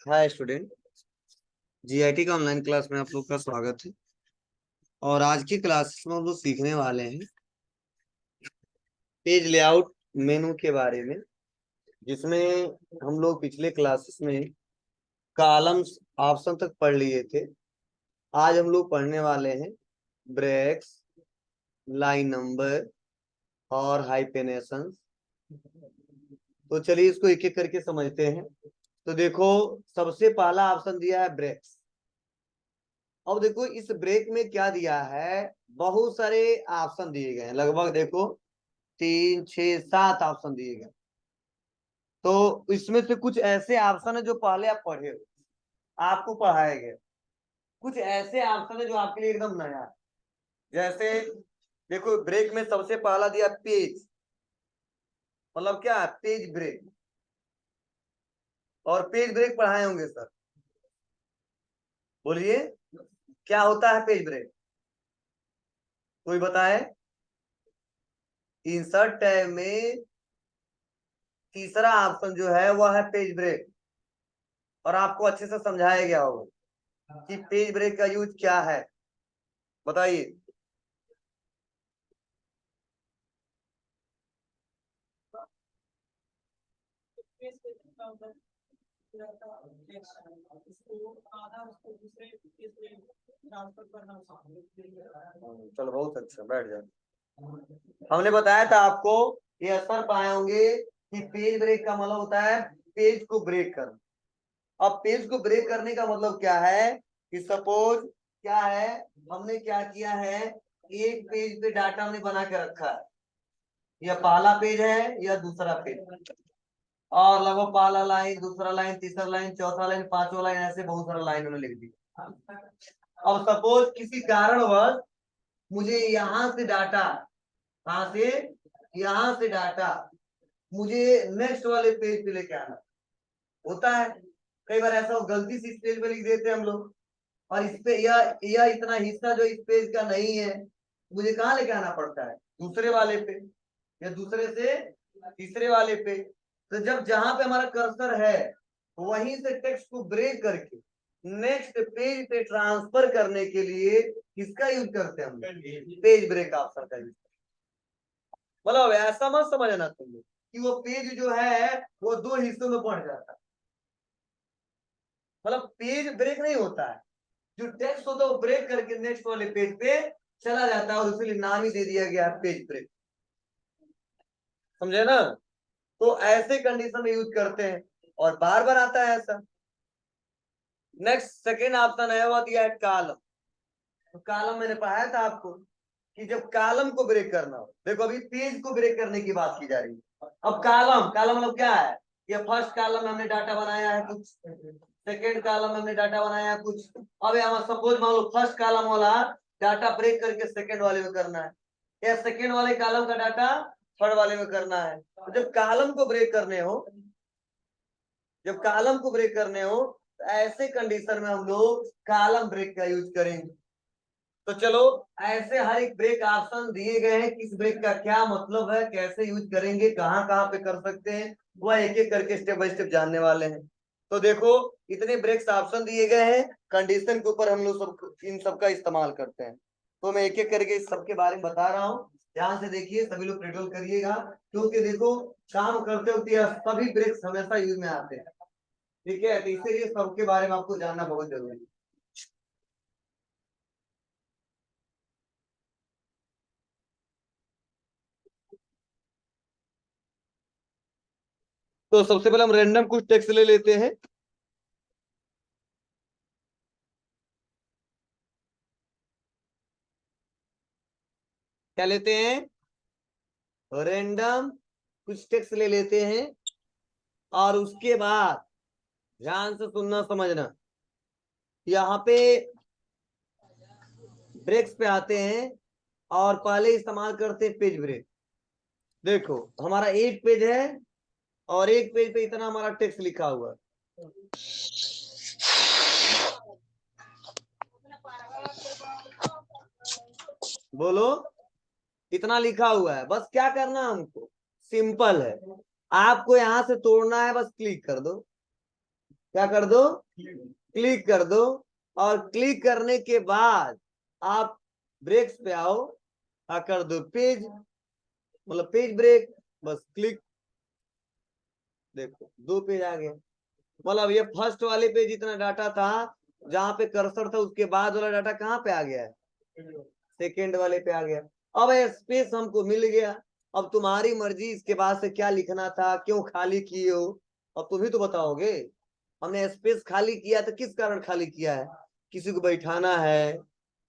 Hi student. GIT का online class में आप लोग का स्वागत है। और आज की क्लास में हम लोग सीखने वाले हैं पेज लेआउट मेनू के बारे में, जिसमें हम लोग पिछले क्लासेस में कॉलम्स ऑप्शन तक पढ़ लिए थे। आज हम लोग पढ़ने वाले हैं ब्रेक्स, लाइन नंबर और हाइपेनेशन। तो चलिए इसको एक एक करके समझते हैं। तो देखो, सबसे पहला ऑप्शन दिया है ब्रेक्स। अब देखो इस ब्रेक में क्या दिया है, बहुत सारे ऑप्शन दिए गए हैं। लगभग देखो 3 6 7 ऑप्शन दिए गए। तो इसमें से कुछ ऐसे ऑप्शन है जो पहले आप पढ़े हो, आपको पढ़ाए गए। कुछ ऐसे ऑप्शन है जो आपके लिए एकदम नया है। जैसे देखो, ब्रेक में सबसे पहला दिया पेज, मतलब क्या है, पेज ब्रेक। और पेज ब्रेक पढ़ाए होंगे सर, बोलिए क्या होता है पेज ब्रेक, कोई बताए। इंसर्ट टैब में तीसरा ऑप्शन जो है वह है पेज ब्रेक। और आपको अच्छे से समझाया गया होगा कि पेज ब्रेक का यूज क्या है, बताइए। चलो बहुत अच्छा, बैठ जाओ। हमने बताया था आपको, ये असर पाए होंगे कि पेज ब्रेक का मतलब होता है पेज को ब्रेक करना। अब पेज को ब्रेक करने का मतलब क्या है कि सपोज क्या है, हमने क्या किया है, एक पेज पे डाटा हमने बना के रखा है। यह पहला पेज है या दूसरा पेज, और लगभग पहला लाइन, दूसरा लाइन, तीसरा लाइन, चौथा लाइन, पांचवा लाइन, ऐसे बहुत सारा लाइन उन्होंने लिख दिया। अब सपोज किसी कारणवश मुझे यहां से डाटा, कहां से, यहां से डाटा मुझे नेक्स्ट वाले पेज पे लेके आना होता है। कई बार ऐसा गलती से इस पेज पे लिख देते हैं हम लोग, और इस पे यह इतना हिस्सा जो इस पेज का नहीं है, मुझे कहाँ लेके आना पड़ता है, दूसरे वाले पे, या दूसरे से तीसरे वाले पे। तो जब जहां पे हमारा कर्सर है, वहीं से टेक्स्ट को ब्रेक करके नेक्स्ट पेज पे ट्रांसफर करने के लिए किसका यूज करते हैं हम, पेज ब्रेक ऑप्शन का यूज। मतलब ऐसा मत समझना तुम लोग कि वो पेज जो है वो दो हिस्सों में बढ़ जाता है। मतलब पेज ब्रेक नहीं होता है, जो टेक्स्ट होता है वो ब्रेक करके नेक्स्ट वाले पेज पे चला जाता है, और इसलिए नाम ही दे दिया गया है पेज ब्रेक। समझे ना। तो ऐसे कंडीशन में यूज करते हैं, और बार बार आता है ऐसा। नेक्स्ट सेकेंड ऑप्शन है वो दिया है कॉलम। तो कॉलम मैंने पढ़ाया था आपको कि जब कॉलम को ब्रेक करना हो, देखो अभी पेज को ब्रेक करने की बात की जा रही है। अब कॉलम, कॉलम मतलब क्या है, ये फर्स्ट कॉलम में हमने डाटा बनाया है कुछ, सेकेंड कॉलम में हमने डाटा बनाया है कुछ। अब हम सपोज मान लो फर्स्ट कॉलम वाला डाटा ब्रेक करके सेकेंड वाले में करना है, या सेकेंड वाले कॉलम का डाटा थर्ड वाले में करना है। तो जब कॉलम को ब्रेक करने हो, जब कॉलम को ब्रेक करने हो, तो ऐसे कंडीशन में हम लोग कॉलम ब्रेक का यूज करेंगे। तो चलो, ऐसे हर एक ब्रेक ऑप्शन दिए गए हैं, किस ब्रेक का क्या मतलब है, कैसे यूज करेंगे, कहाँ कहाँ पे कर सकते हैं, वह एक एक करके स्टेप बाय स्टेप जानने वाले हैं। तो देखो, इतने ब्रेक्स ऑप्शन दिए गए हैं, कंडीशन के ऊपर हम लोग सब इन सब का इस्तेमाल करते हैं। तो मैं एक एक करके इस सब के बारे में बता रहा हूँ, ध्यान से देखिए, सभी लोग प्रैक्टिकल करिएगा, क्योंकि देखो काम करते वक्त यह सभी ब्रेक्स हमेशा यूज में आते हैं। ठीक है, तो इसीलिए सबके बारे में आपको जानना बहुत जरूरी है। तो सबसे पहले हम रैंडम कुछ टेक्स्ट ले लेते हैं। क्या लेते हैं, रैंडम कुछ टेक्स्ट ले लेते हैं। और उसके बाद ध्यान से सुनना समझना, यहाँ पे ब्रेक्स पे आते हैं, और पहले इस्तेमाल करते हैं पेज ब्रेक। देखो हमारा एक पेज है, और एक पेज पे इतना हमारा टेक्स्ट लिखा हुआ है। बोलो, इतना लिखा हुआ है, बस क्या करना है हमको, सिंपल है, आपको यहां से तोड़ना है, बस क्लिक कर दो। क्या कर दो, क्लिक कर दो। और क्लिक करने के बाद आप ब्रेक्स पे आओ, कर दो पेज, मतलब पेज ब्रेक, बस क्लिक, देखो 2 पेज आ गया। मतलब ये फर्स्ट वाले पे जितना डाटा था, जहां पे कर्सर था, उसके बाद वाला डाटा कहाँ पे आ गया है, सेकेंड वाले पे आ गया। अब स्पेस हमको मिल गया। अब तुम्हारी मर्जी इसके बाद से क्या लिखना था, क्यों खाली किए हो, अब तुम ही तो बताओगे। हमने स्पेस खाली किया तो किस कारण खाली किया है, किसी को बैठाना है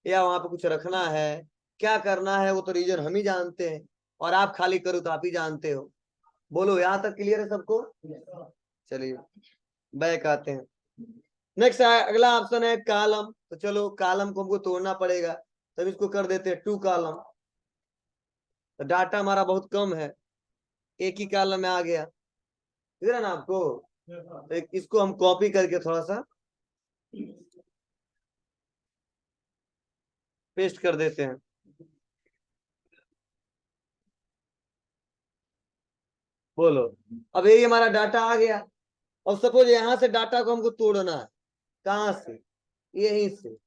या वहां पे कुछ रखना है, क्या करना है, वो तो रीजन हम ही जानते हैं, और आप खाली करो तो आप ही जानते हो। बोलो, यहाँ तक क्लियर है सबको? चलिए बैक आते हैं। नेक्स्ट अगला ऑप्शन है कॉलम। तो चलो कॉलम को हमको तोड़ना पड़ेगा, तब इसको कर देते हैं 2 कॉलम। तो डाटा हमारा बहुत कम है, एक ही कॉलम में आ गया, ठीक है ना आपको। तो इसको हम कॉपी करके थोड़ा सा पेस्ट कर देते हैं। बोलो, अब यही हमारा डाटा आ गया। अब सपोज यहाँ से डाटा को हमको तोड़ना है, कहाँ से, यहीं से,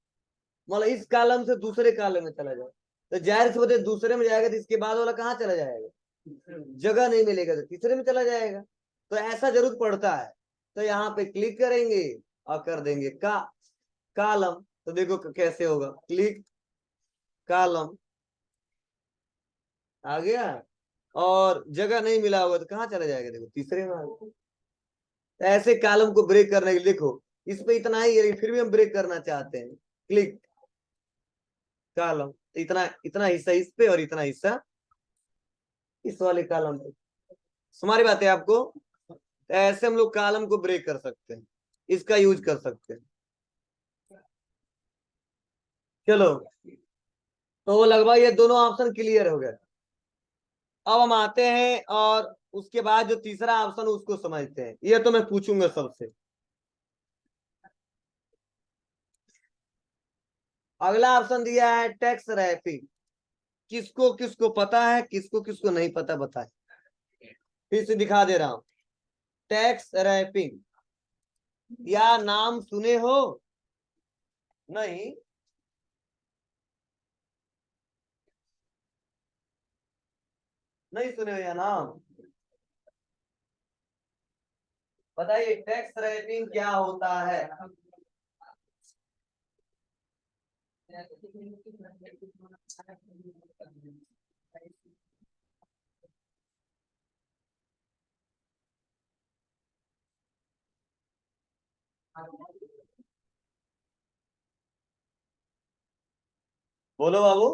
मतलब इस कॉलम से दूसरे कॉलम में चला जाए, तो जाहिर सी बात है दूसरे में जाएगा तो इसके बाद वाला कहाँ चला जाएगा, जगह नहीं मिलेगा तो तीसरे में चला जाएगा। तो ऐसा जरूर पड़ता है। तो यहाँ पे क्लिक करेंगे और कर देंगे कॉलम। तो देखो कैसे होगा, क्लिक कॉलम, आ गया। और जगह नहीं मिला होगा तो कहाँ चला जाएगा, देखो तीसरे में आ गया। तो ऐसे कॉलम को ब्रेक करने के लिए देखो, इस पे इतना ही है, फिर भी हम ब्रेक करना चाहते हैं, क्लिक कॉलम, तो इतना इतना हिस्सा इस पे और इतना हिस्सा इस वाले कॉलम पे। हमारी बात है आपको। तो ऐसे हम लोग कॉलम को ब्रेक कर सकते हैं, इसका यूज कर सकते हैं। चलो, तो लगभग ये दोनों ऑप्शन क्लियर हो गए। अब हम आते हैं और उसके बाद जो तीसरा ऑप्शन उसको समझते हैं, ये तो मैं पूछूंगा सबसे। अगला ऑप्शन दिया है टेक्स्ट रैपिंग। किसको किसको पता है, किसको किसको नहीं पता, बताए। फिर से दिखा दे रहा हूं, टेक्स्ट रैपिंग, या नाम सुने हो? नहीं, नहीं सुने हो या नाम? बताइए टेक्स्ट रैपिंग क्या होता है। बोलो बाबू।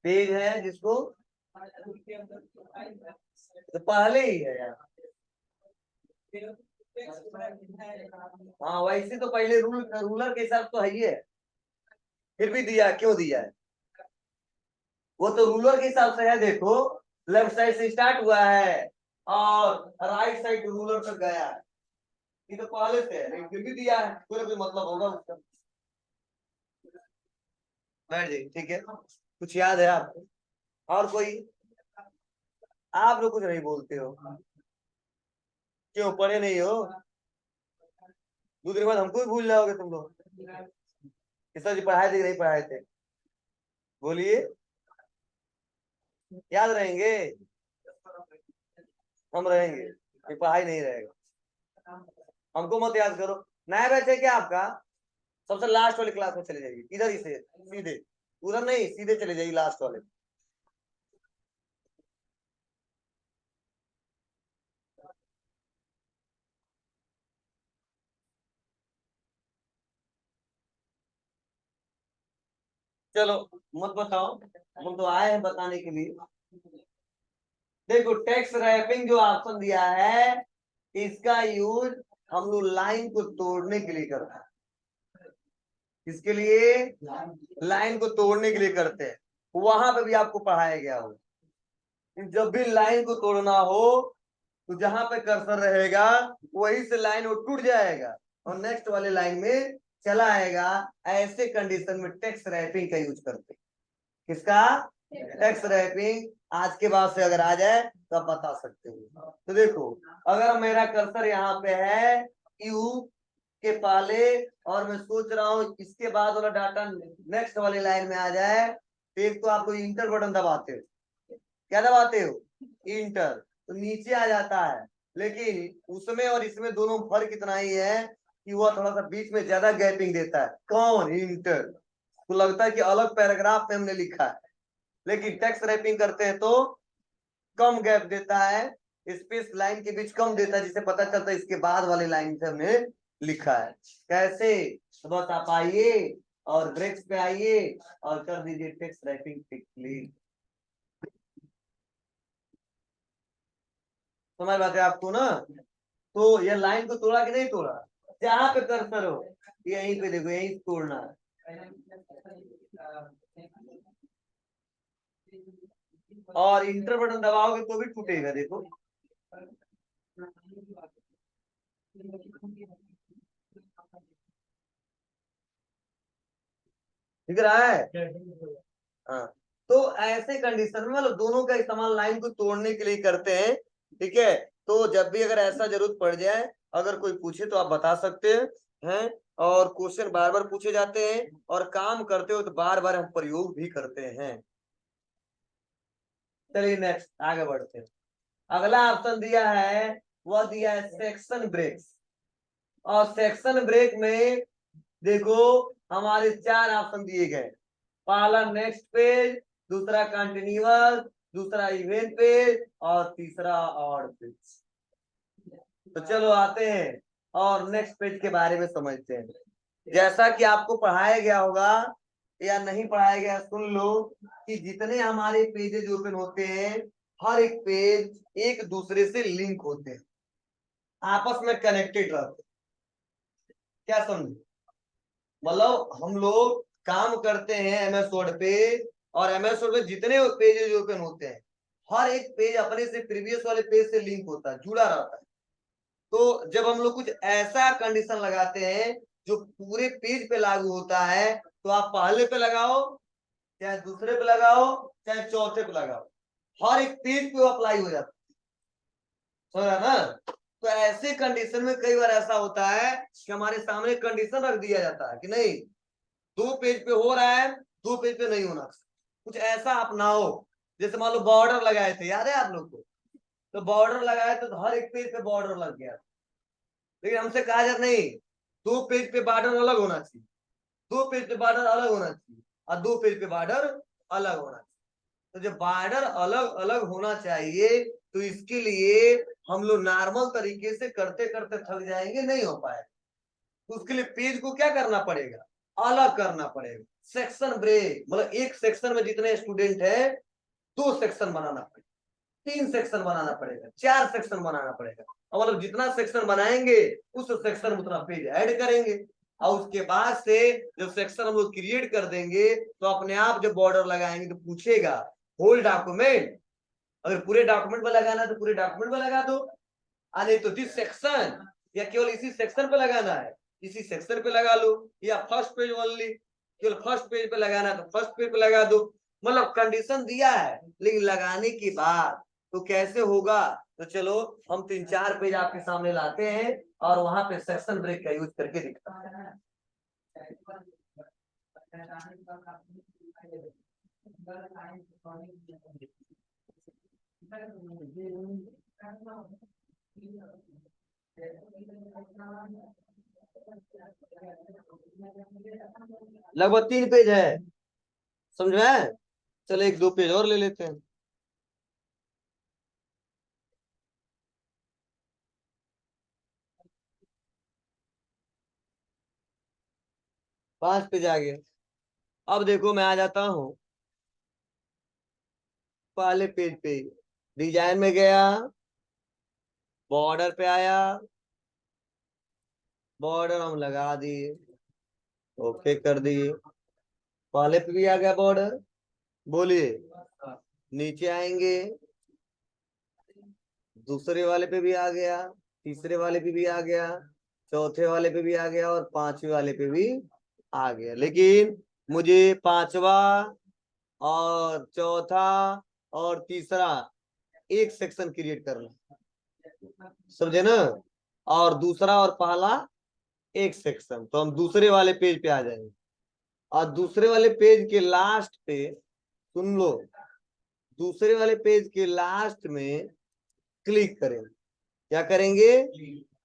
पेज है जिसको, तो पहले ही है यार। हाँ वैसे तो पहले रूलर के हिसाब तो है ही है, फिर भी दिया, क्यों दिया है? वो तो रूलर के हिसाब से है, देखो लेफ्ट साइड से स्टार्ट हुआ है और राइट साइड रूलर तक गया है। ये तो पहले से है, लेकिन फिर भी दिया है, कोई ना कोई मतलब होगा उसका। बैठ जाइए, ठीक है। कुछ याद है आपको? और कोई? आप लोग कुछ नहीं बोलते हो, क्यों, पढ़े नहीं हो? दूसरी बात हमको भी भूल जाओगे तुम लोग, कि सर जी पढ़ाए थे कि नहीं पढ़ाए थे, बोलिए। याद रहेंगे? हम रहेंगे, ये पढ़ाई नहीं रहेगा। हमको मत याद करो। नया बैच है क्या आपका? सबसे लास्ट वाली क्लास में चले जाइए, इधर ही से सीधे, उधर नहीं, सीधे चले जाइए लास्ट वाले। चलो मत बताओ, हम तो आए हैं बताने के लिए। देखो टेक्स्ट रैपिंग जो ऑप्शन दिया है, इसका यूज हम लोग लाइन को तोड़ने के लिए करते हैं। इसके लिए लाइन को तोड़ने के लिए करते हैं, वहां पे भी आपको पढ़ाया गया हो। जब भी लाइन को तोड़ना हो तो जहां पे कर्सर रहेगा वहीं से लाइन वो टूट जाएगा और नेक्स्ट वाले लाइन में चला आएगा। ऐसे कंडीशन में टेक्स्ट रैपिंग का यूज करते हैं। किसका? टेक्स्ट रैपिंग आज के बाद से अगर आ जाए तो आप बता सकते हो। तो देखो, अगर मेरा कर्सर यहाँ पे है यू के पहले और मैं सोच रहा हूँ इसके बाद वाला डाटा नेक्स्ट वाली लाइन में आ जाए, तो एक तो आप लोग इंटर बटन दबाते हो, क्या दबाते हो, इंटर, तो नीचे आ जाता है। लेकिन उसमें और इसमें दोनों फर्क इतना ही है कि वह थोड़ा सा बीच में ज्यादा गैपिंग देता है। कौन, इंटर, तो लगता है कि अलग पैराग्राफ में हमने लिखा है, लेकिन टेक्स्ट रैपिंग करते हैं तो कम गैप देता है, स्पेस लाइन के बीच कम देता है, जिससे पता चलता है इसके बाद वाली लाइन से हमने लिखा है। कैसे, तो बस आप आइए और ब्रेक्स पे आइए और कर दीजिए टेक्स्ट रैपिंग पे क्लिक। समझ बात है आपको ना। तो ये लाइन को तोड़ा कि नहीं तोड़ा, जहां पे कर्सर हो यहीं पे देखो, यहीं तोड़ना है। और इंटर बटन दबाओगे तो भी टूटेगा, देखो। दिख रहा है। हाँ, तो ऐसे कंडीशन में मतलब दोनों का इस्तेमाल लाइन को तोड़ने के लिए करते हैं। ठीक है, तो जब भी अगर ऐसा जरूरत पड़ जाए, अगर कोई पूछे तो आप बता सकते हैं। और क्वेश्चन बार बार पूछे जाते हैं और काम करते हो तो बार बार हम प्रयोग भी करते हैं। चलिए नेक्स्ट आगे बढ़ते हैं। अगला ऑप्शन दिया है, वह दिया है सेक्शन ब्रेक्स। और सेक्शन ब्रेक में देखो हमारे 4 ऑप्शन दिए गए। पहला नेक्स्ट पेज, दूसरा कंटिन्यूअस, दूसरा इवेंट पेज और तीसरा ऑड पेज। तो चलो आते हैं और नेक्स्ट पेज के बारे में समझते हैं। जैसा कि आपको पढ़ाया गया होगा या नहीं पढ़ाया गया, सुन लो कि जितने हमारे पेजेज ओपन होते हैं, हर एक पेज एक दूसरे से लिंक होते हैं, आपस में कनेक्टेड रहते हैं। क्या समझे, मतलब हम लोग काम करते हैं एमएस वर्ड पे, और एमएस वर्ड में जितने पेजेज ओपन होते हैं, हर एक पेज अपने से प्रीवियस वाले पेज से लिंक होता है, जुड़ा रहता है। तो जब हम लोग कुछ ऐसा कंडीशन लगाते हैं जो पूरे पेज पे लागू होता है, तो आप पहले पे लगाओ, चाहे दूसरे पे लगाओ, चाहे चौथे पे लगाओ, हर एक पेज पे वो अप्लाई हो जाता है। समझा ना। तो ऐसे कंडीशन में कई बार ऐसा होता है कि हमारे सामने कंडीशन रख दिया जाता है कि नहीं, 2 पेज पे हो रहा है, 2 पेज पे नहीं होना। कुछ ऐसा अपनाओ, जैसे मान लो बॉर्डर लगाए थे, याद है आप लोग को, तो बॉर्डर लगाए थे तो हर एक पेज पे बॉर्डर लग गया। लेकिन हमसे कहा जाता नहीं, 2 पेज पे बॉर्डर अलग होना चाहिए, 2 पेज पे बॉर्डर अलग होना चाहिए, और 2 पेज पे बॉर्डर अलग होना चाहिए। तो जब बॉर्डर अलग अलग होना चाहिए, तो इसके लिए हम लोग नॉर्मल तरीके से करते करते थक जाएंगे, नहीं हो पाएगा। तो उसके लिए पेज को क्या करना पड़ेगा, अलग करना पड़ेगा। सेक्शन ब्रेक, मतलब एक सेक्शन में जितने स्टूडेंट है 2 सेक्शन बनाना पड़ेगा, 3 सेक्शन बनाना पड़ेगा, 4 सेक्शन बनाना पड़ेगा। और मतलब जितना सेक्शन बनाएंगे उस सेक्शन में उतना पेज ऐड करेंगे, और उसके बाद से जब सेक्शन हम लोग क्रिएट कर देंगे, तो अपने आप जब बॉर्डर लगाएंगे तो पूछेगा होल डॉक्यूमेंट, अगर पूरे डॉक्यूमेंट में लगाना तो पूरे डॉक्यूमेंट में लगा दो, नहीं तो दिस सेक्शन, या केवल इसी सेक्शन पे लगाना है इसी सेक्शन पे लगा लो, या फर्स्ट पेज ओनली, केवल फर्स्ट पेज पे लगाना है तो फर्स्ट पेज पे लगा दो। मतलब कंडीशन दिया है, लेकिन लगाने के बाद तो कैसे होगा, तो चलो हम 3-4 पेज आपके सामने लाते हैं और वहां पे सेक्शन ब्रेक का यूज करके दिखाते हैं। लगभग 3 पेज है, समझ में। चलो 1-2 पेज और ले लेते हैं। 5 पेज आ गए। अब देखो मैं आ जाता हूँ पहले पेज पे, डिजाइन में गया, बॉर्डर पे आया, बॉर्डर हम लगा दिए, ओके कर दिए, पहले पे भी आ गया बॉर्डर, बोलिए, नीचे आएंगे, दूसरे वाले पे भी आ गया, तीसरे वाले पे भी आ गया, चौथे वाले पे भी आ गया और 5वें वाले पे भी आ गया। लेकिन मुझे 5वां और चौथा और तीसरा एक सेक्शन क्रिएट करना, समझे ना। और दूसरा और पहला एक सेक्शन, तो हम दूसरे वाले पेज पे आ जाएंगे। और दूसरे वाले पेज के लास्ट पे, सुन लो, दूसरे वाले पेज के लास्ट में क्लिक करेंगे। क्या करेंगे?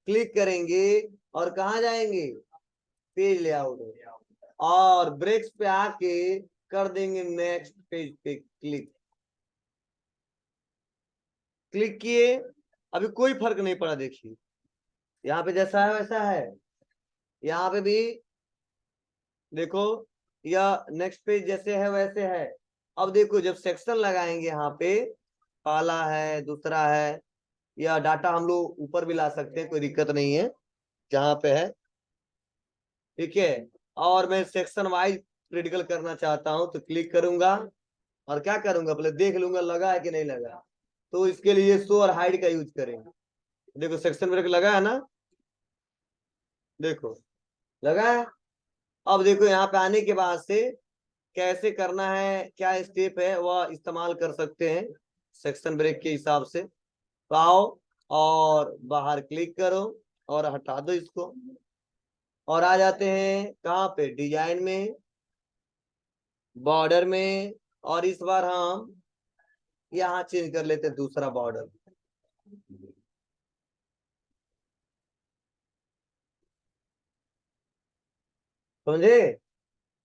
क्लिक करेंगे और कहा जाएंगे? पेज लेआउट में, और ब्रेक्स पे आके कर देंगे नेक्स्ट पेज पे क्लिक। क्लिक किए, अभी कोई फर्क नहीं पड़ा, देखिए यहाँ पे जैसा है वैसा है, यहाँ पे भी देखो, या नेक्स्ट पेज जैसे है वैसे है। अब देखो जब सेक्शन लगाएंगे, यहाँ पे पहला है, दूसरा है, या डाटा हम लोग ऊपर भी ला सकते हैं, कोई दिक्कत नहीं है जहाँ पे है, ठीक है। और मैं सेक्शन वाइज क्रिटिकल करना चाहता हूँ, तो क्लिक करूंगा और क्या करूंगा, पहले देख लूंगा लगा है कि नहीं लगा। तो इसके लिए शो और हाइड का यूज करेंगे। देखो सेक्शन ब्रेक लगा है ना, देखो लगा है। अब देखो यहाँ पे आने के बाद से कैसे करना है, क्या स्टेप है, वह इस्तेमाल कर सकते हैं सेक्शन ब्रेक के हिसाब से। तो आओ और बाहर क्लिक करो और हटा दो इसको, और आ जाते हैं कहाँ पे, डिजाइन में, बॉर्डर में। और इस बार हम यहाँ चेंज कर लेते हैं दूसरा बॉर्डर, समझे।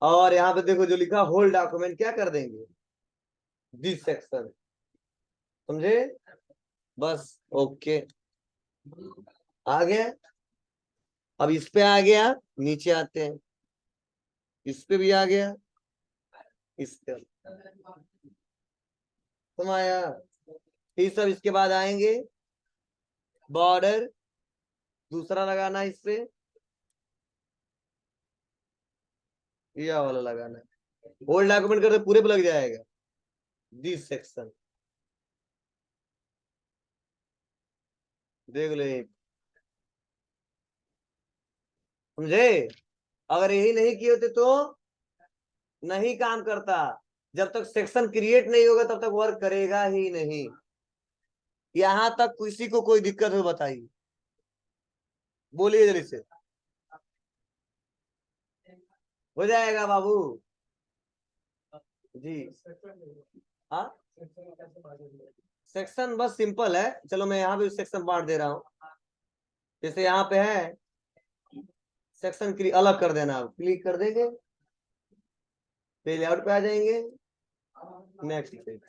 और यहाँ पे देखो जो लिखा होल डॉक्यूमेंट, क्या कर देंगे, दिस सेक्शन, समझे। बस ओके, आ गया। अब इस पे आ गया, नीचे आते हैं, इस पे भी आ गया, इस पे समाया। फिर सब इसके बाद आएंगे बॉर्डर, दूसरा लगाना इस पे, यह वाला लगाना है। होल डॉक्यूमेंट करते पूरे पे लग जाएगा दिस सेक्शन, देख ले, समझे। अगर यही नहीं किए होते तो नहीं काम करता। जब तक सेक्शन क्रिएट नहीं होगा तब तक वर्क करेगा ही नहीं। यहां तक किसी को कोई दिक्कत हो बताइए, बोलिए जल्दी से। हो जाएगा बाबू जी। हाँ, सेक्शन बस सिंपल है, चलो मैं यहाँ भी सेक्शन बांट दे रहा हूँ। जैसे यहाँ पे है सेक्शन अलग कर देना, क्लिक कर देंगे, पेज लेआउट पे आ जाएंगे, नेक्स्ट पेज,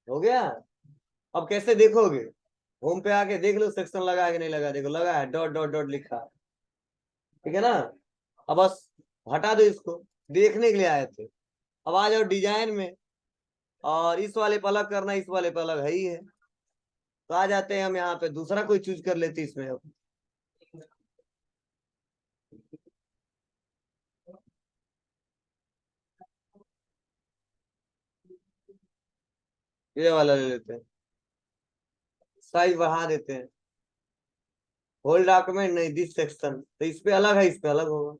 हो गया। अब कैसे देखोगे, होम पे आके देख लो सेक्शन लगा है कि नहीं लगा, देखो लगा है, डॉट डॉट डॉट लिखा है, ठीक है ना। अब बस हटा दो इसको, देखने के लिए आए थे। अब आ जाओ डिजाइन में, और इस वाले पे अलग करना, इस वाले पे अलग है ही है। तो आ जाते हैं हम यहाँ पे, दूसरा कोई चूज कर लेते इसमें। अब ये वाला ले लेते हैं, साइज बढ़ा देते हैं। होल डॉक्यूमेंट नहीं, दिस सेक्शन, तो इस पे अलग है, इस पे अलग होगा,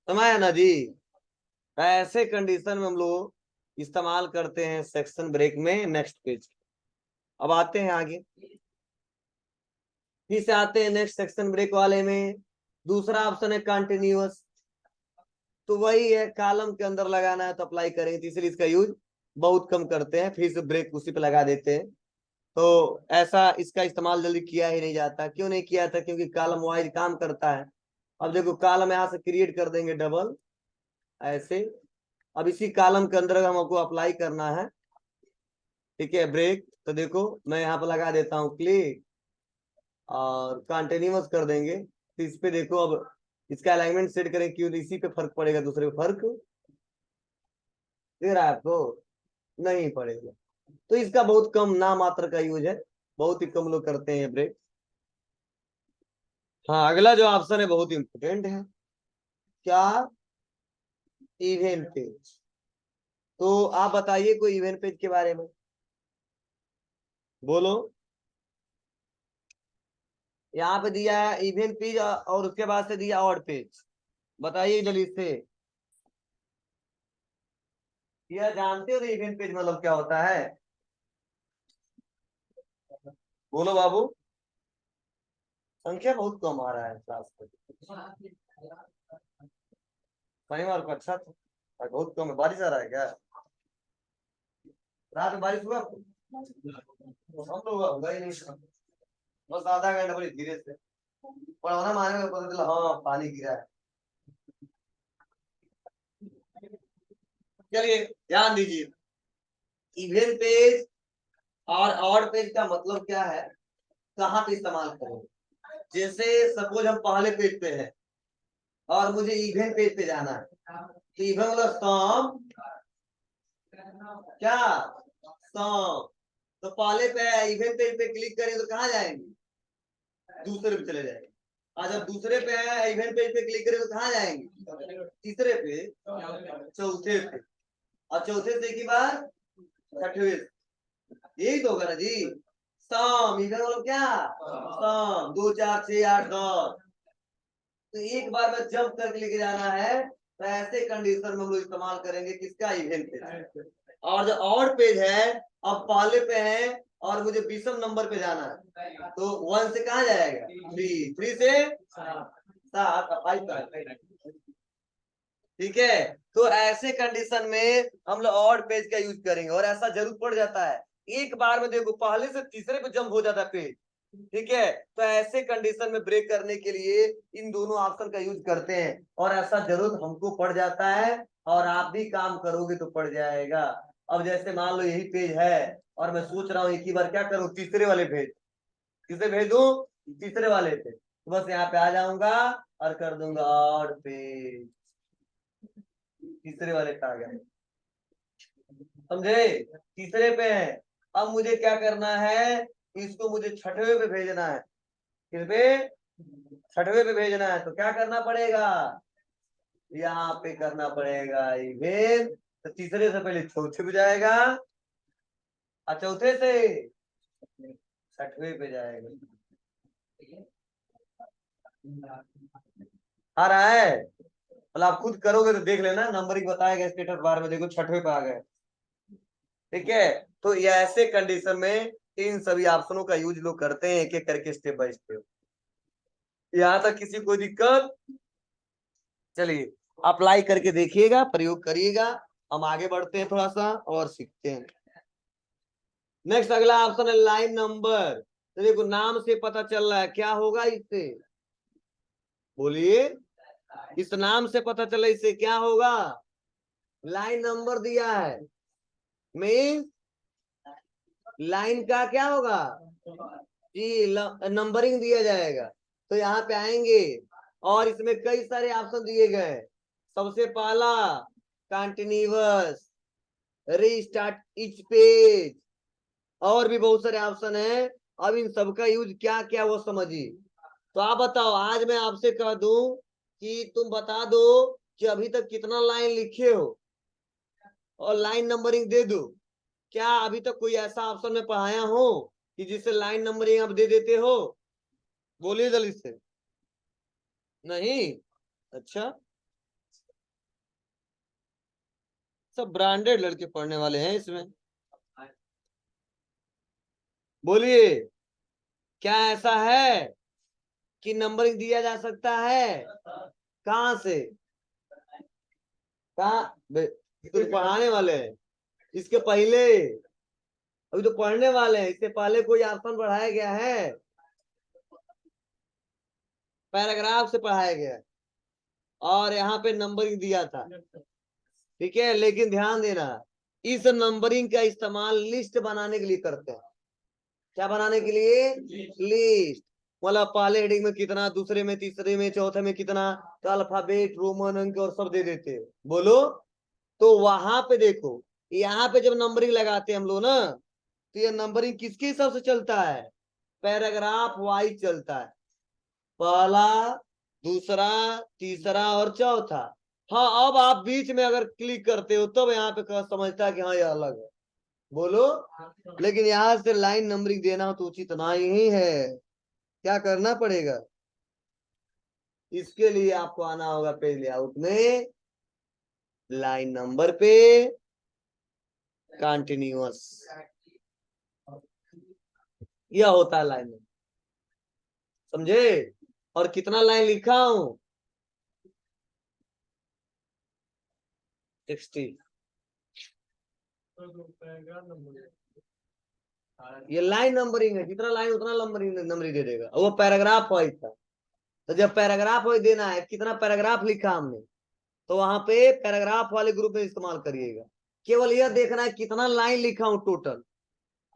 समझ ना जी। ऐसे कंडीशन में हम लोग इस्तेमाल करते हैं सेक्शन ब्रेक में नेक्स्ट पेज। अब आते हैं आगे, फिर से आते हैं नेक्स्ट सेक्शन ब्रेक वाले में। दूसरा ऑप्शन है कंटिन्यूअस, तो वही है, कॉलम के अंदर लगाना है तो अप्लाई करेंगे, तो इसलिए इसका यूज बहुत कम करते हैं, फिर से ब्रेक उसी पे लगा देते हैं। तो ऐसा इसका इस्तेमाल जल्दी किया ही नहीं जाता। क्यों नहीं किया था, क्योंकि कॉलम वाइज काम करता है। अब देखो कॉलम यहाँ से क्रिएट कर देंगे डबल, ऐसे। अब इसी कॉलम के अंदर हमको अप्लाई करना है, ठीक है, ब्रेक। तो देखो मैं यहाँ पर लगा देता हूँ क्लिक, और कंटिन्यूअस कर देंगे। तो इस पे देखो, अब इसका अलाइनमेंट सेट करें, क्यों इसी पे फर्क पड़ेगा, दूसरे पे फर्क दे रहा है आपको, नहीं पड़ेगा। तो इसका बहुत कम नाम मात्र का यूज है, बहुत ही कम लोग करते हैं ये ब्रेक। हाँ, अगला जो ऑप्शन है बहुत इंपोर्टेंट है, क्या, इवेंट पेज। तो आप बताइए कोई इवेंट पेज के बारे में, बोलो। यहाँ पे दिया है इवेंट पेज, और उसके बाद से दिया ऑड पेज। बताइए जल्दी से। यह जानते हो इवेंट पेज मतलब क्या होता है? बोलो बाबू। संख्या बहुत कम आ रहा है क्लास में। शनिवार को अच्छा था, आज बहुत कम है। बारिश आ रहा है क्या? रात में बारिश हुआ आपको? हम लोग होगा ही नहीं। बस आधा घंटा बड़ी धीरे से पढ़ाना, मारने में पता चला हाँ पानी गिरा है। चलिए ध्यान दीजिए, इवेंट पेज और ऑड पेज का मतलब क्या है, कहाँ पे इस्तेमाल करें। जैसे सपोज हम पहले पेज पे हैं और मुझे इवेंट पेज पे जाना है, तो इवेंट मतलब सम, क्या सम। तो पहले पे इवेंट पेज पे क्लिक करें तो कहाँ जाएंगे? दूसरे पे चले जाएंगे। और जब दूसरे पे इवेंट पेज पे क्लिक करें तो कहाँ जाएंगे? तीसरे पे, चौथे पे, और चौथे से की बार छठवें। यही तो होगा ना जी। सम इधर वालों क्या, सम 2 4 6 8 10। तो एक बार में जंप करके लेके जाना है, तो ऐसे कंडीशन में हम लोग इस्तेमाल करेंगे किसका, इवेंट पेज। और जो ऑड पेज है, अब पहले पे है और मुझे विषम नंबर पे जाना है, तो 1 से कहाँ जाएगा? 3, 3 से 7, 5। ठीक है, तो ऐसे कंडीशन में हम लोग ऑड पेज का यूज करेंगे, और ऐसा जरूर पड़ जाता है एक बार में। देखो पहले से तीसरे पे जंप हो जाता है पेज। ठीक है, तो ऐसे कंडीशन में ब्रेक करने के लिए इन दोनों ऑप्शन का यूज करते हैं, और ऐसा जरूर हमको पड़ जाता है, और आप भी काम करोगे तो पड़ जाएगा। अब जैसे मान लो यही पेज है और मैं सोच रहा हूँ एक ही बार क्या करूँ, तीसरे वाले पेज, किसे भेज दूं? तीसरे वाले पे। तो बस यहाँ पे आ जाऊंगा और कर दूंगा ऑड पेज, तीसरे वाले पे आ गया। समझे? तीसरे पे है। अब मुझे क्या करना है, इसको मुझे छठवें पे भेजना है। किस पे? छठवें पे भेजना है, तो क्या करना पड़ेगा? यहाँ पे करना पड़ेगा इवेंट। तो तीसरे से पहले चौथे पे जाएगा और चौथे से छठवें पे जाएगा। आ रहा है? मतलब आप खुद करोगे तो देख लेना, नंबरिंग बताएगा स्टेटस बार में, देखो छठवें पे आ गए। ठीक है, तो ये ऐसे कंडीशन में इन सभी ऑप्शनों का यूज लोग करते हैं, एक एक करके स्टेप बाय स्टेप। यहाँ तक किसी को दिक्कत? चलिए अप्लाई करके देखिएगा, प्रयोग करिएगा। हम आगे बढ़ते हैं थोड़ा सा और सीखते हैं। नेक्स्ट अगला ऑप्शन है लाइन नंबर। तो देखो नाम से पता चल रहा है, क्या होगा इससे? बोलिए, इस नाम से पता चला इससे क्या होगा? लाइन नंबर दिया है, मीन्स लाइन का क्या होगा जी, नंबरिंग दिया जाएगा। तो यहाँ पे आएंगे और इसमें कई सारे ऑप्शन दिए गए। सबसे पहला कंटिन्यूअस, रीस्टार्ट इच पेज, और भी बहुत सारे ऑप्शन है। अब इन सबका यूज क्या क्या वो समझिए। तो आप बताओ, आज मैं आपसे कह दूं कि तुम बता दो कि अभी तक कितना लाइन लिखे हो और लाइन नंबरिंग दे दो, क्या अभी तक कोई ऐसा ऑप्शन में पढ़ाया हो कि जिससे लाइन नंबरिंग आप दे देते हो? बोलिए जल्दी से। नहीं? अच्छा, सब ब्रांडेड लड़के पढ़ने वाले हैं इसमें। बोलिए, क्या ऐसा है कि नंबरिंग दिया जा सकता है? कहाँ से? कहाँ तो पढ़ाने वाले हैं इसके पहले, अभी तो पढ़ने वाले हैं। इससे पहले कोई ऑप्शन पढ़ाया गया है? पैराग्राफ से पढ़ाया गया और यहाँ पे नंबरिंग दिया था। ठीक है, लेकिन ध्यान देना, इस नंबरिंग का इस्तेमाल लिस्ट बनाने के लिए करते हैं। क्या बनाने के लिए? लिस्ट। मतलब पहले हेडिंग में कितना, दूसरे में, तीसरे में, चौथे में कितना, तो अल्फाबेट, रोमन अंक और सब दे देते हैं। बोलो। तो वहां पे देखो, यहाँ पे जब नंबरिंग लगाते हैं हम लोग ना, तो ये नंबरिंग किसके हिसाब से चलता है? पैराग्राफ वाइज चलता है, पहला, दूसरा, तीसरा और चौथा। हाँ, अब आप बीच में अगर क्लिक करते हो तब यहाँ पे समझता है कि हाँ ये अलग है। बोलो। लेकिन यहाँ से लाइन नंबरिंग देना तो उचित नहीं है, क्या करना पड़ेगा? इसके लिए आपको आना होगा पेज लेआउट में, लाइन नंबर पे कंटिन्यूअस, यह होता है लाइन नंबर, समझे। और कितना लाइन लिखा हूं, 60। ये लाइन नंबरिंग है, जितना लाइन उतना नंबरिंग दे देगा। वो पैराग्राफ वाइज था, तो जब पैराग्राफ वाइज देना है, कितना पैराग्राफ लिखा हमने, तो वहां पे पैराग्राफ वाले ग्रुप में इस्तेमाल करिएगा। केवल यह देखना है कितना लाइन लिखा हूं टोटल,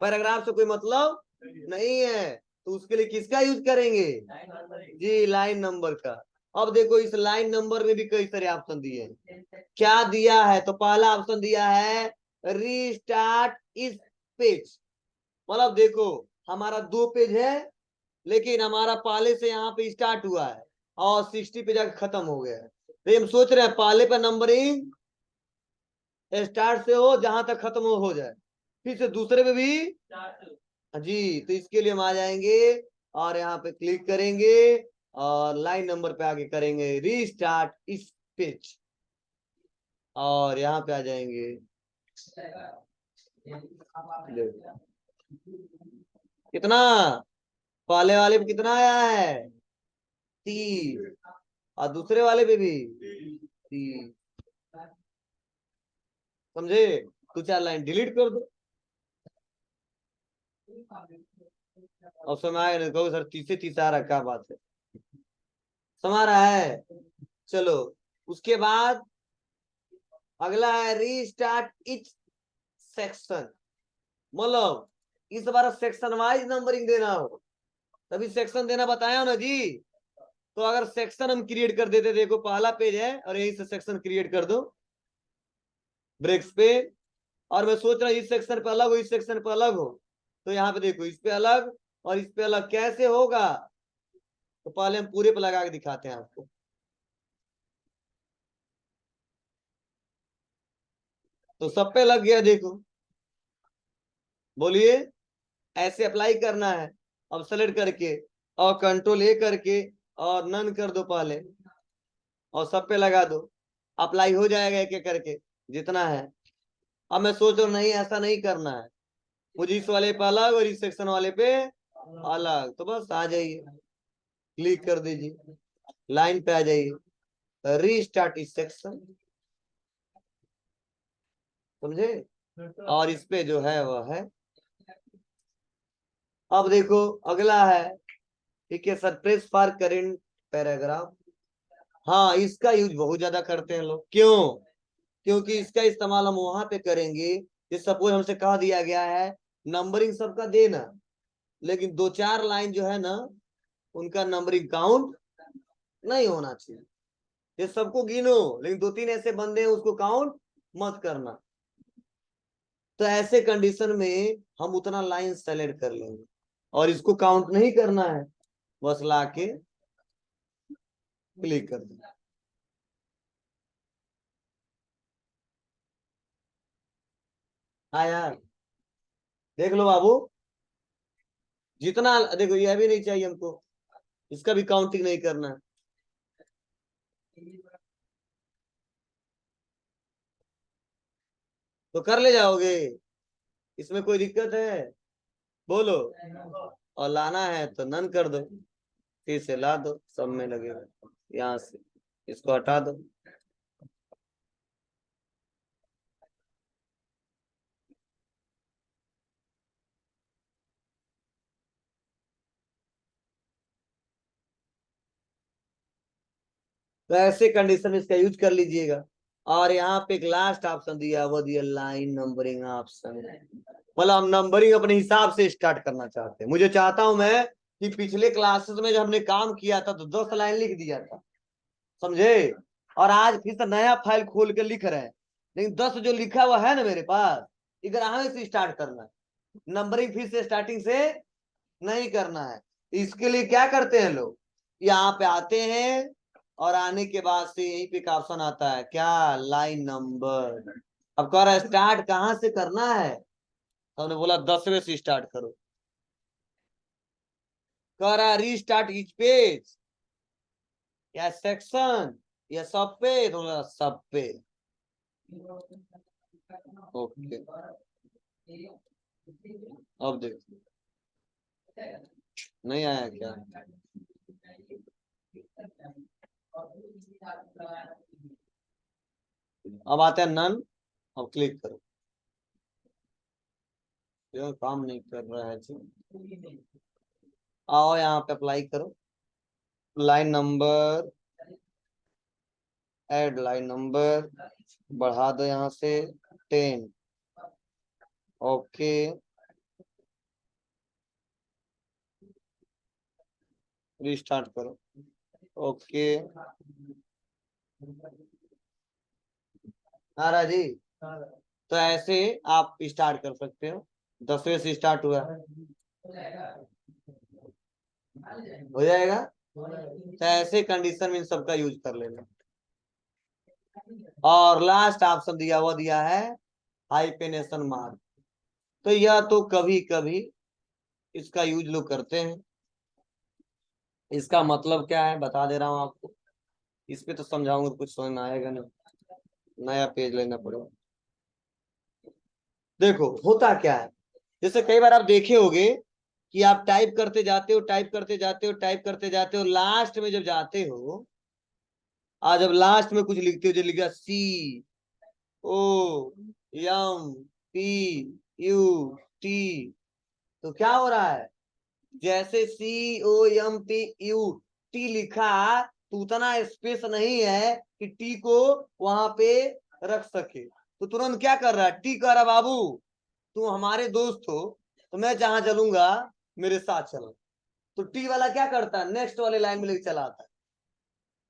पैराग्राफ से कोई मतलब नहीं है। तो उसके लिए किसका यूज करेंगे जी, लाइन नंबर का। अब देखो इस लाइन नंबर में भी कई सारे ऑप्शन दिए हैं। क्या दिया है, तो पहला ऑप्शन दिया है रीस्टार्ट इस पेज। मतलब देखो हमारा 2 पेज है, लेकिन हमारा पहले से यहाँ पे स्टार्ट हुआ है और 60 पे जाकर खत्म हो गया है। तो हम सोच रहे हैं पहले पे नंबरिंग स्टार्ट से हो, जहां तक खत्म हो जाए, फिर से दूसरे पे भी जी। तो इसके लिए हम आ जाएंगे और यहाँ पे क्लिक करेंगे और लाइन नंबर पे आगे करेंगे रीस्टार्ट इस पेज, और यहाँ पे आ जाएंगे। कितना, पहले वाले पे कितना आया है 30, और दूसरे वाले पे भी 30, समझे। 2-4 लाइन डिलीट कर दो, और समय आएगा कहो सर 30 आ रहा, क्या बात है, समा रहा है। चलो उसके बाद अगला है रीस्टार्ट इच सेक्शन। मतलब इस बार सेक्शन वाइज नंबरिंग देना हो, तभी सेक्शन देना बताया ना जी। तो अगर सेक्शन हम क्रिएट कर देते, देखो पहला पेज है और यही से सेक्शन क्रिएट कर दो ब्रेक्स पे, और मैं सोच रहा हूँ इस सेक्शन पे अलग हो, इस सेक्शन पे अलग हो। तो यहाँ पे देखो इस पे अलग और इस पे अलग कैसे होगा, तो पहले हम पूरे पे लगा के दिखाते हैं आपको। तो सब पे लग गया देखो, बोलिए। ऐसे अप्लाई करना है, अब सेलेक्ट करके और कंट्रोल ए करके और नन कर दो पहले, और सब पे लगा दो, अप्लाई हो जाएगा एक एक करके जितना है। अब मैं सोच रहा हूँ नहीं ऐसा नहीं करना है, मुझे इस वाले पे अलग और इस सेक्शन वाले पे अलग। तो बस आ जाइए, क्लिक कर दीजिए, लाइन पे आ जाइए, रीस्टार्ट इस सेक्शन, समझे। और इस पे जो है वह है। अब देखो अगला है, ठीक है sir, press for current paragraph. हाँ इसका यूज बहुत ज्यादा करते हैं लोग, क्यों, क्योंकि इसका इस्तेमाल हम वहां पे करेंगे, जैसे सपोज हमसे कहा दिया गया है नंबरिंग सबका देना, लेकिन 2-4 लाइन जो है ना उनका नंबरिंग काउंट नहीं होना चाहिए। ये सबको गिनो, लेकिन 2-3 ऐसे बंदे हैं उसको काउंट मत करना। तो ऐसे कंडीशन में हम उतना लाइन सेलेक्ट कर लेंगे और इसको काउंट नहीं करना है, बस ला के क्लिक कर देंगे। हाँ यार, देख लो बाबू, जितना देखो यह भी नहीं चाहिए हमको, इसका भी काउंटिंग नहीं करना है। तो कर ले जाओगे, इसमें कोई दिक्कत है, बोलो। और लाना है तो नन कर दो, फिर से ला दो, सब में लगेगा। यहाँ से इसको हटा दो। तो ऐसे कंडीशन में इसका यूज कर लीजिएगा। और यहाँ पे एक लास्ट ऑप्शन दिया, वो दिया लाइन नंबरिंग ऑप्शन। मतलब हम नंबरिंग अपने हिसाब से स्टार्ट करना चाहते हैं। मुझे चाहता हूं मैं कि पिछले क्लासेस में जब हमने काम किया था तो 10 लाइन लिख दिया था, समझे। और आज फिर से नया फाइल खोल के लिख रहे हैं, लेकिन 10 जो लिखा हुआ है ना मेरे पास, इधर हमें से स्टार्ट करना है, नंबरिंग फिर से स्टार्टिंग से नहीं करना है। इसके लिए क्या करते हैं लोग, यहाँ पे आते हैं और आने के बाद से यहीं पे एक ऑप्शन आता है क्या, लाइन नंबर। अब कह रहा है स्टार्ट कहाँ से करना है, तो हमने बोला 10वें से स्टार्ट करो। कह रहा है रीस्टार्ट ईच पेज, या सेक्शन या सब पे, तो सब पे। ओके, अब देखो नहीं आया क्या? अब आते हैं नन। अब क्लिक करो, यह काम नहीं कर रहा है जी। आओ यहाँ पे अप्लाई करो, line number, add line number, बढ़ा दो यहाँ से 10। ओके, रिस्टार्ट करो। ओके, नारा जी, तो ऐसे आप स्टार्ट कर सकते हो। 10वें से स्टार्ट हुआ, हो जाएगा। तो ऐसे कंडीशन में इन सबका यूज कर लेना। और लास्ट ऑप्शन दिया है हाइपेनेशन मार्क। तो यह तो कभी कभी इसका यूज लोग करते हैं। इसका मतलब क्या है बता दे रहा हूं आपको। इस पे तो समझाऊंगा कुछ समझ में आएगा नहीं, नया पेज लेना पड़ेगा। देखो होता क्या है, जैसे कई बार आप देखे होंगे कि आप टाइप करते जाते हो, टाइप करते जाते हो, टाइप करते जाते हो, लास्ट में जब जाते हो, आज जब लास्ट में कुछ लिखते हो, जो लिखा COMPUT, तो क्या हो रहा है, जैसे COMPUT लिखा तो उतना स्पेस नहीं है कि टी को वहां पे रख सके। तो तुरंत क्या कर रहा है, टी कह रहा बाबू तुम हमारे दोस्त हो, तो मैं जहां चलूंगा मेरे साथ चलो। तो टी वाला क्या करता है, नेक्स्ट वाले लाइन में लेके चला आता है।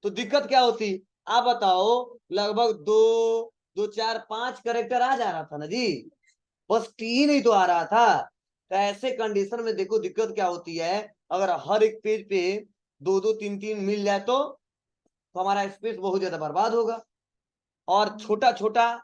तो दिक्कत क्या होती, आप बताओ, लगभग 2 2 4 5 करेक्टर आ जा रहा था ना जी, बस टी ही नहीं तो आ रहा था। तो ऐसे कंडीशन में देखो दिक्कत क्या होती है, अगर हर एक पेज पे 2 2 3 3 मिल जाए तो हमारा स्पेस बहुत ज्यादा बर्बाद होगा, और छोटा छोटा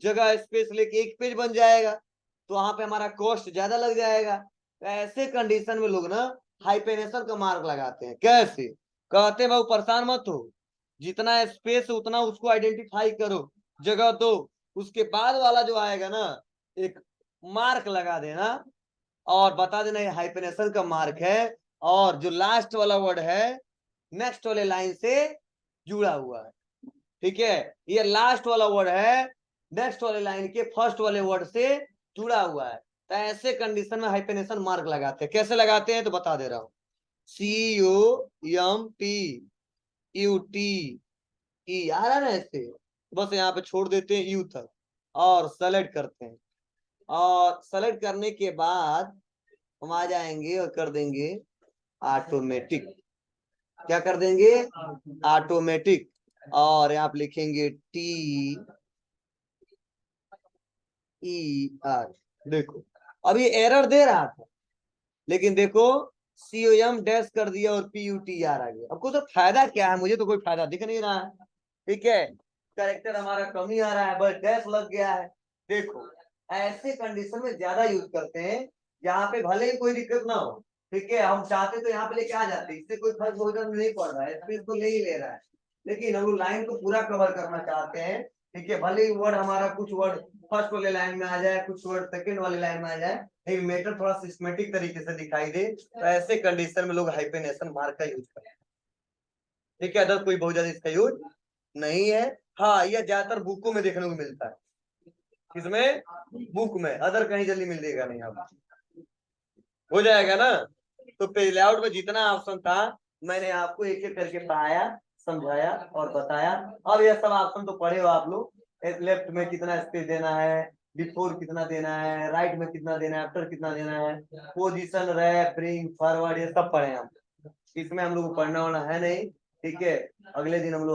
जगह स्पेस लेके एक पेज बन जाएगा, तो वहां पे हमारा कॉस्ट ज्यादा लग जाएगा। तो ऐसे कंडीशन में लोग ना हाइपेनेशन का मार्क लगाते हैं। कैसे कहते हैं, भाई परेशान मत हो, जितना स्पेस उतना उसको आइडेंटिफाई करो, जगह दो, उसके बाद वाला जो आएगा ना एक मार्क लगा देना और बता देना ये हाइपेनेशन का मार्क है, और जो लास्ट वाला वर्ड है नेक्स्ट वाले लाइन से जुड़ा हुआ है। ठीक है, ये लास्ट वाला वर्ड है नेक्स्ट वाले लाइन के फर्स्ट वाले वर्ड से जुड़ा हुआ है। तो ऐसे कंडीशन में हाइपेनेशन मार्क लगाते हैं। कैसे लगाते हैं तो बता दे रहा हूं, COMPUTE आ रहा है ना ऐसे, बस यहाँ पे छोड़ देते हैं यू तक और सेलेक्ट करते हैं, और सेलेक्ट करने के बाद हम आ जाएंगे और कर देंगे ऑटोमेटिक। क्या कर देंगे, ऑटोमेटिक। और यहाँ पे लिखेंगे TER। देखो अभी एरर दे रहा था, लेकिन देखो COM डैश कर दिया और PUTR आ गया। आपको तो फायदा क्या है, मुझे तो कोई फायदा दिख नहीं रहा है। ठीक है, कैरेक्टर हमारा कम ही आ रहा है, बस डैश लग गया है। देखो ऐसे कंडीशन में ज्यादा यूज करते हैं, यहाँ पे भले ही कोई दिक्कत ना हो। ठीक है, हम चाहते तो यहाँ पे लेके आ जाते, इससे कोई फर्क बहुत नहीं पड़ रहा है, स्पेस तो ले ही ले रहा है, लेकिन हम लोग लाइन को पूरा कवर करना चाहते हैं। ठीक है, भले ही वर्ड हमारा कुछ वर्ड फर्स्ट वाले लाइन में आ जाए, कुछ वर्ड सेकंड वाले लाइन में आ जाए, लेकिन मैटर थोड़ा सिस्टमेटिक तरीके से दिखाई दे, तो ऐसे कंडीशन में लोग हाइपेनेशन मार्क का यूज करते हैं। ठीक है, अदर कोई बहुत ज्यादा इसका यूज नहीं है। हाँ, यह ज्यादातर बुकों में देखने को मिलता है। किसमें, बुक में, अदर कहीं जल्दी मिलेगा नहीं आपको। हो जाएगा ना। तो पेज लेआउट में जितना ऑप्शन था मैंने आपको एक एक करके पढ़ाया, समझाया और बताया। अब यह सब ऑप्शन तो पढ़े हो आप लोग, लेफ्ट में कितना स्पेस देना है, बिफोर कितना देना है, राइट में कितना देना है, आफ्टर कितना देना है, पोजीशन, रैप, ब्रिंग, फॉरवर्ड, ये सब पढ़े हम। इसमें हम लोग को पढ़ना होना है नहीं। ठीक है, अगले दिन हम लोग